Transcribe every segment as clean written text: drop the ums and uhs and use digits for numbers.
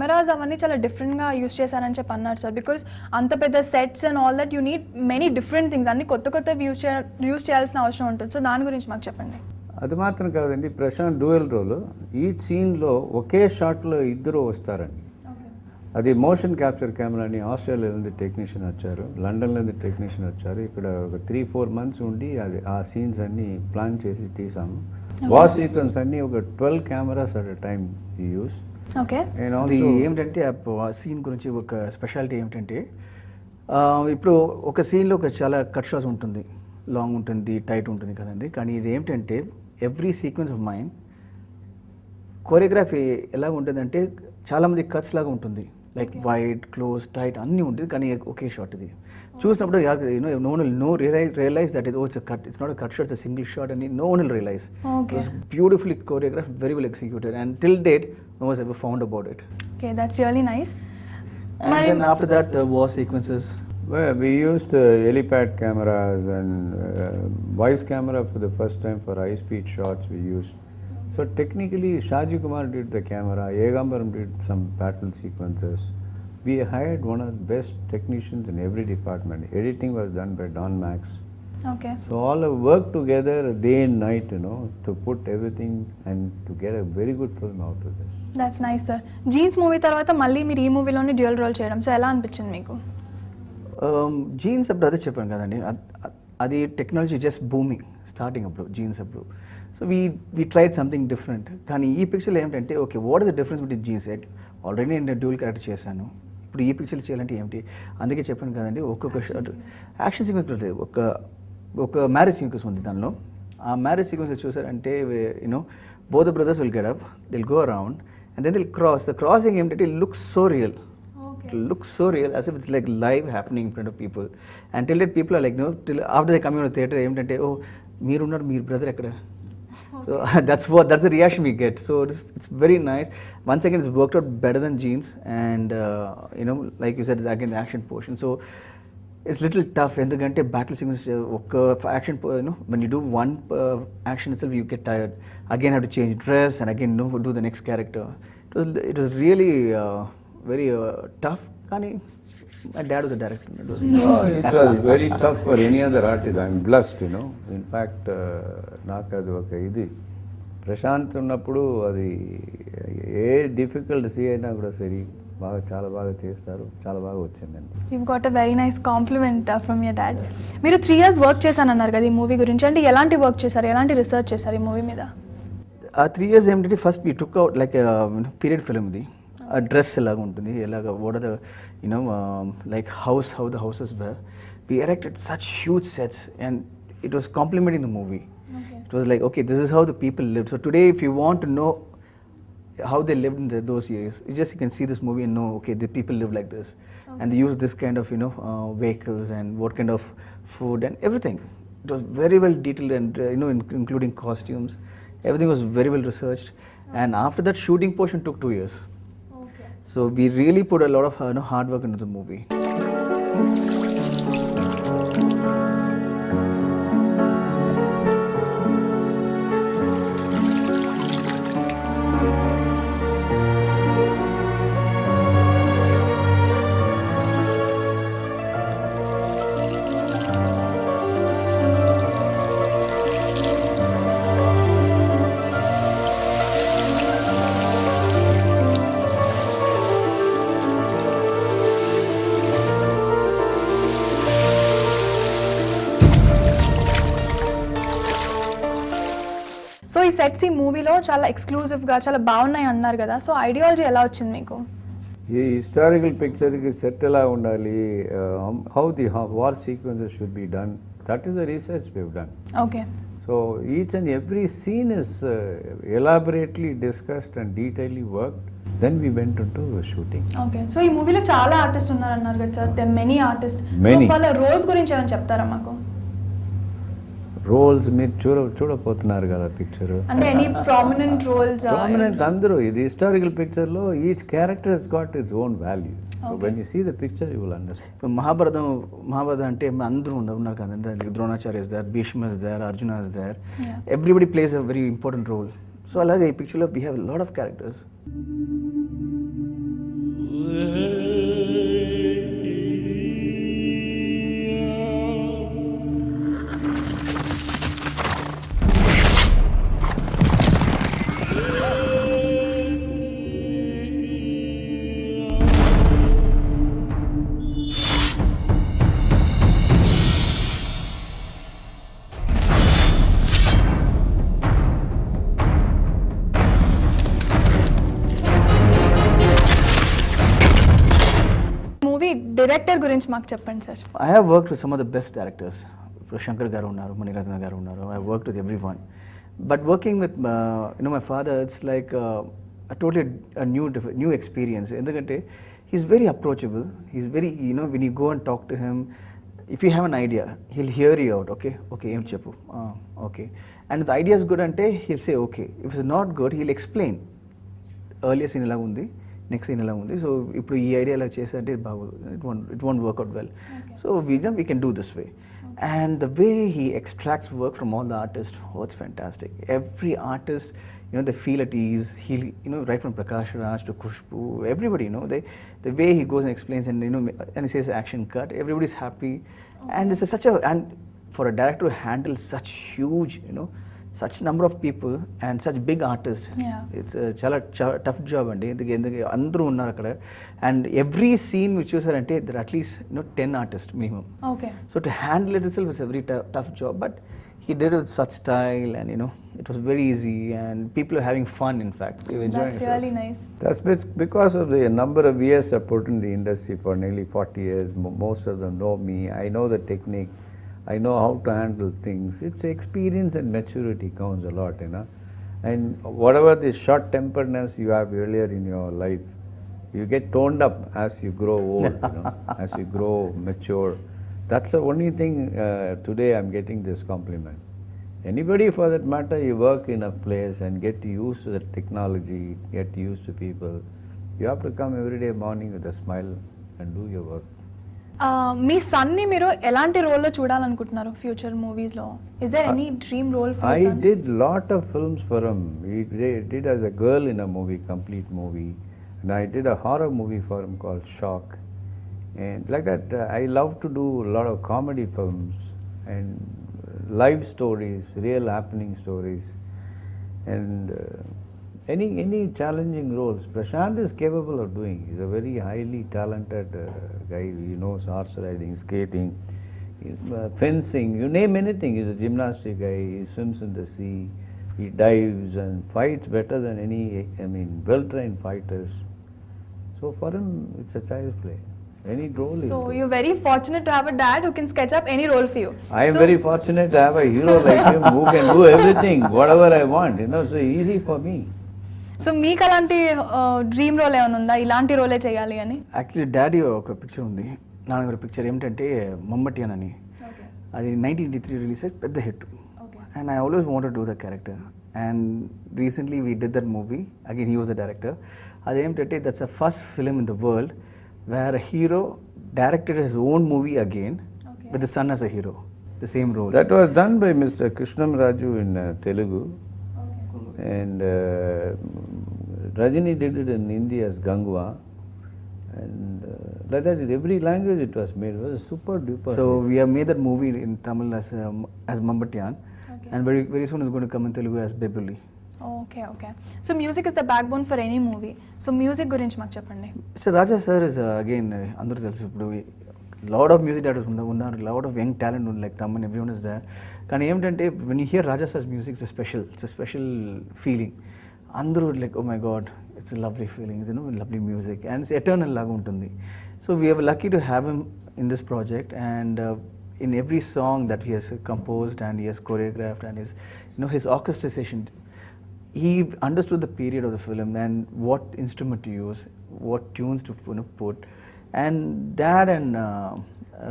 Cameras అవన్నీ చాలా డిఫరెంట్గా యూస్ చేశారని చెప్పి అన్నారు సార్. బికాస్ అంత పెద్ద sets and all that you need many different things, అన్ని కొత్త కొత్తవి యూస్ చేయాల్సిన అవసరం ఉంటుంది. సో దాని గురించి మాకు చెప్పండి. అది మాత్రం కాదండి, ప్రశాంత్ డ్యూయల్ రోల్. ఈ సీన్లో ఒకే షాట్లో ఇద్దరు వస్తారండి. అది మోషన్ క్యాప్చర్ కెమెరా అని ఆస్ట్రేలియా నుండి టెక్నీషియన్ వచ్చారు, లండన్ నుండి టెక్నీషియన్ వచ్చారు. ఇక్కడ ఒక 3-4 months ఉండి అది ఆ సీన్స్ అన్ని ప్లాన్ చేసి తీసాము. వార్ సీక్వెన్స్ అన్ని ఒక 12 cameras at a time use. Okay, ఏమిటంటే ఆ సీన్ గురించి ఒక స్పెషాలిటీ ఏమిటంటే, ఇప్పుడు ఒక సీన్లో ఒక చాలా కట్ షాట్స్ ఉంటుంది, లాంగ్ ఉంటుంది, టైట్ ఉంటుంది కదండి. కానీ ఇది ఏమిటంటే every sequence of mind choreography ఎలా ఉంటుందంటే చాలామంది కట్స్ లాగా ఉంటుంది, లైక్ వైడ్, క్లోజ్, టైట్ అన్నీ ఉంటుంది. కానీ ఒకే షాట్ ఇది చూసినప్పుడు no realize that it's not a cut shot, it's a single shot అని no one will realize. It's beautifully choreograph, very well executed, and till date no was ever found about it. Okay, that's really nice. And then after that, the war sequences. Well, we used helipad cameras and voice camera for the first time for high-speed shots we used. So technically, Shaji Kumar did the camera, Yegambaram did some battle sequences. We hired one of the best technicians in every department. Editing was done by Don Max. Okay. So all have worked together day and night, to put everything and to get a very good film out of this. That's nice, sir. Jeans movie తర్వాత మళ్ళీ మీరు ఈ మూవీలోనే dual role చేయడం, so ఎలా అనిపించింది మీకు? Jeans అప్పుడు అదే చెప్పాను కదండి, అది టెక్నాలజీ జస్ట్ బూమింగ్ స్టార్టింగ్ అప్పుడు, జీన్స్ అప్పుడు. So we tried something different. కానీ ఈ పిక్చర్లో ఏమిటంటే, okay, what is the difference between jeans? Already నేను డ్యూయల్ క్యారెక్టర్ చేశాను, ఇప్పుడు ఈ పిక్చర్లు చేయాలంటే ఏమిటి? అందుకే చెప్పాను కదండి, ఒక్కొక్క షాట్ యాక్షన్ సీక్వెన్స్ లేదు, ఒక మ్యారేజ్ సీక్వెన్స్ ఉంది దానిలో. ఆ మ్యారేజ్ సీక్వెన్స్ చూసారంటే both the brothers will get up, they'll go around, and then they'll cross. The crossing ఏమిటంటే it looks so real. It looks so real, as if it's like live happening in front of people. And till that people are like, till after they come in the theatre, ఏమిటంటే, oh, మీరున్నారు, మీరు brother ఎక్కడ? So that's the reaction we get. So it's very nice. Once again, it's worked out better than Jeans, and like you said, it's again the action portion. So it's little tough. ఎందుకంటే battle sequence ఒక action, when you do one action itself, you get tired. Again, have to change dress, and again do the next character. It was really very tough. కానీ my dad was a director. It was very tough for any other artist. I'm blessed, In fact, నాకు అది ఒక ఇది ప్రశాంత్ ఉన్నప్పుడు అది a difficult see అయినా కూడా సరే చాలా బాగా చేస్తారు, చాలా బాగా వచ్చిందండి. You've got a very nice compliment from your dad. మీరు 3 years వర్క్ చేశానన్నారు కదా ఈ మూవీ గురించి, అంటే ఎలాంటి వర్క్ చేశారు, ఎలాంటి రీసెర్చ్ చేశారు ఈ మూవీ మీద? ఆ 3 years ఏమిటంటే, first we took out like period film. ఇది ఆ డ్రెస్ ఎలాగ ఉంటుంది, ఎలాగ what are the like how the houses were. We erected such huge sets, and it was complementing the movie. It was like, okay, this is how the people lived. So today, if you want to know how they lived in those years, it's just you can see this movie and know, okay, the people live like this, and they use this kind of vehicles and what kind of food and everything. It was very well detailed, and including costumes. Everything was very well researched. And after that, shooting portion took 2 years. Okay. So we really put a lot of hard work into the movie. So ఈ sets ఈ మూవీలో చాలా ఎక్స్క్లూజివ్గా చాలా బాగున్నాయి అన్నారు కదా, so ideology ఎలా వచ్చింది మీకు? ఈ హిస్టారికల్ పిక్చర్కి సెట్ ఎలా ఉండాలి, how the war sequences should be done, that is the research we have done. Okay. So each and every scene is elaborately discussed and detailedly worked. Then we went into shooting. Okay. So ఈ మూవీలో చాలా artist ఉన్నారన్నారు కదా sir, they many artist. వాళ్ళ roles గురించి ఏమైనా చెప్తారా మాకు? రోల్స్ మీరు చూడపోతున్నారు కదా పిక్చర్, అంటే ఎనీ ప్రామినెంట్ రోల్స్? ప్రామినెంట్ అందరూ. ఇది హిస్టారికల్ పిక్చర్ లో each character has got its own value. So when you see the picture you will understand. ఇప్పుడు మహాభారతం అంటే అందరూ ఉన్నారు కదా, Dronacharya is there, Bhishma is there, Arjuna is there, everybody plays a very important role. So అలాగే ఈ పిక్చర్లో we have lot of characters. Director గురించి మాకు చెప్పండి sir. I have worked with some of the best directors. Shankar garu unnaru, Mani Ratna garu unnaru. I have worked with everyone. But working with my father, it's like a totally new experience. Endukante he's very approachable. He's very, when you go and talk to him, if you have an idea, he'll hear you out. Okay, em cheppu. Okay. And if the idea is good ante, he'll say okay. If it's not good, he'll explain. Earlier scene ila undi, next scene ila undi. So ippudu ee idea ila chese ante it won't work out well. So we can do this way. And the way he extracts work from all the artists, it's fantastic. Every artist, they feel at ease. He'll, right from Prakash Raj to Khushbu, everybody, the way he goes and explains, and and he says action cut, everybody's happy. And it's and for a director to handle such huge, such number of people and such big artists, it's a tough job andi. Endukante andru unnaru akkada, and every scene which you ante there are at least 10 artists minimum. Okay. So to handle it itself is a very tough job, but he did it with such style, and it was very easy, and people are having fun. In fact, they were enjoying That's themselves. really nice. That's because of the number of years I put in the industry for nearly 40 years. Most of them know me. I know the technique. I know how to handle things. It's experience and maturity counts a lot, And whatever the short-temperedness you have earlier in your life, you get toned up as you grow old, as you grow mature. That's the only thing today I'm getting this compliment. Anybody for that matter, you work in a place and get used to the technology, get used to people. You have to come every day morning with a smile and do your work. మీ సన్ని మీరు ఎలాంటి రోల్లో చూడాలనుకుంటున్నారు future movies లో? Is there any dream role for I did lot of films for him. He did as a girl in a movie, complete movie, and I did a horror movie for him called Shock. And like that, I love to do a lot of comedy films and live stories, real happening stories, and any challenging roles. Prashant is capable of doing. He's a very highly talented guy. He knows horse riding, skating, fencing, you name anything. He's a gymnastic guy. He swims in the sea. He dives and fights better than any, well-trained fighters. So for him, it's a child's play. Any role. So you're very fortunate to have a dad who can sketch up any role for you. I am very fortunate to have a hero like him who can do everything, whatever I want. So easy for me. So మీకు అలాంటి dream role ఏమైనా ఉందా, ఇలాంటి రోలే చేయాలి అని? Actually daddy ఒక picture ఉంది, నాన్నగారి పిక్చర్ ఏమిటంటే మమ్మటియాన్ అని. అది 1983 రిలీజ్ అయ్యి పెద్ద హిట్. And I always wanted to do the character. And recently we did that movie, again he was the director. అదేమిటంటే that's a first film in the world where a hero directed his own movie again with the son as a hero, the same role. That was done by Mr. Krishnam Raju in Telugu. And Rajini did it in Hindi as Gangwa, and like that in every language it was made. It was a super duper. So we have made that movie in Tamil as Mambatiyan, and very very soon it's going to come in Telugu as Bebuli. Okay. So music is the backbone for any movie. So music గురించి మాకు చెప్పండి. So Raja sir is again అందరూ తెలుసు ఇప్పుడు lot of music directors ఉన్నారు, lot of young talent like Taman, everyone is there. కానీ ఏమిటంటే when you hear Raja sir's music, it's a special feeling. అందరూ like oh my god, it's a lovely feeling, lovely music, and it's eternal లాగా ఉంటుంది. So we are lucky to have him in this project, and in every song that he has composed and he has choreographed, and his orchestration, he understood the period of the film and what instrument to use, what tunes to put. And Dad and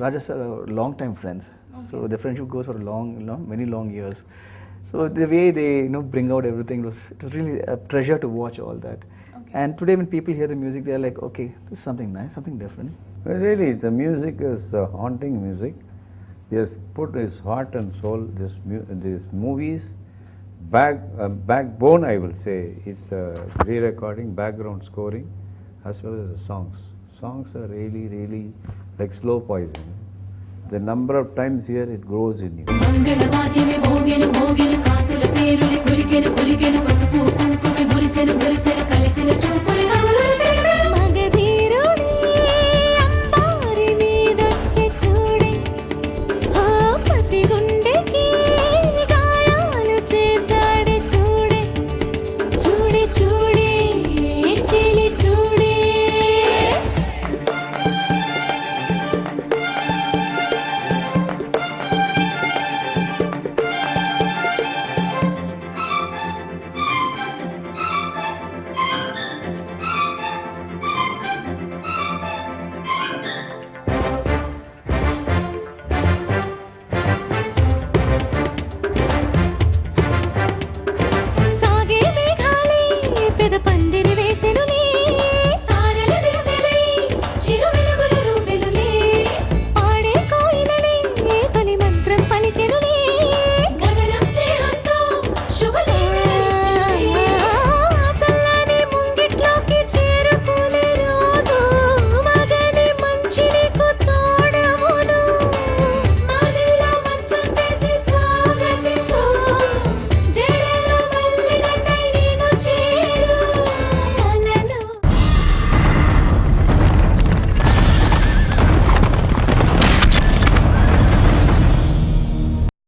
Raja sir are long-time friends, so the friendship goes for many long years. So the way they bring out everything, it was really a pleasure to watch all that. And today when people hear the music, they are like, okay, this is something nice, something different. Well, really, the music is haunting music. He has put his heart and soul. These movies, backbone, I will say. It's re-recording, background scoring, as well as the songs. Songs are really, really like slow poison. The number of times here it grows in you. మంగళవాద్యమే మోగెను మోగెను కాసుల పేరులే కులికెను కులికెను పసుపు కుంకుమ మురిసెను మురిసెను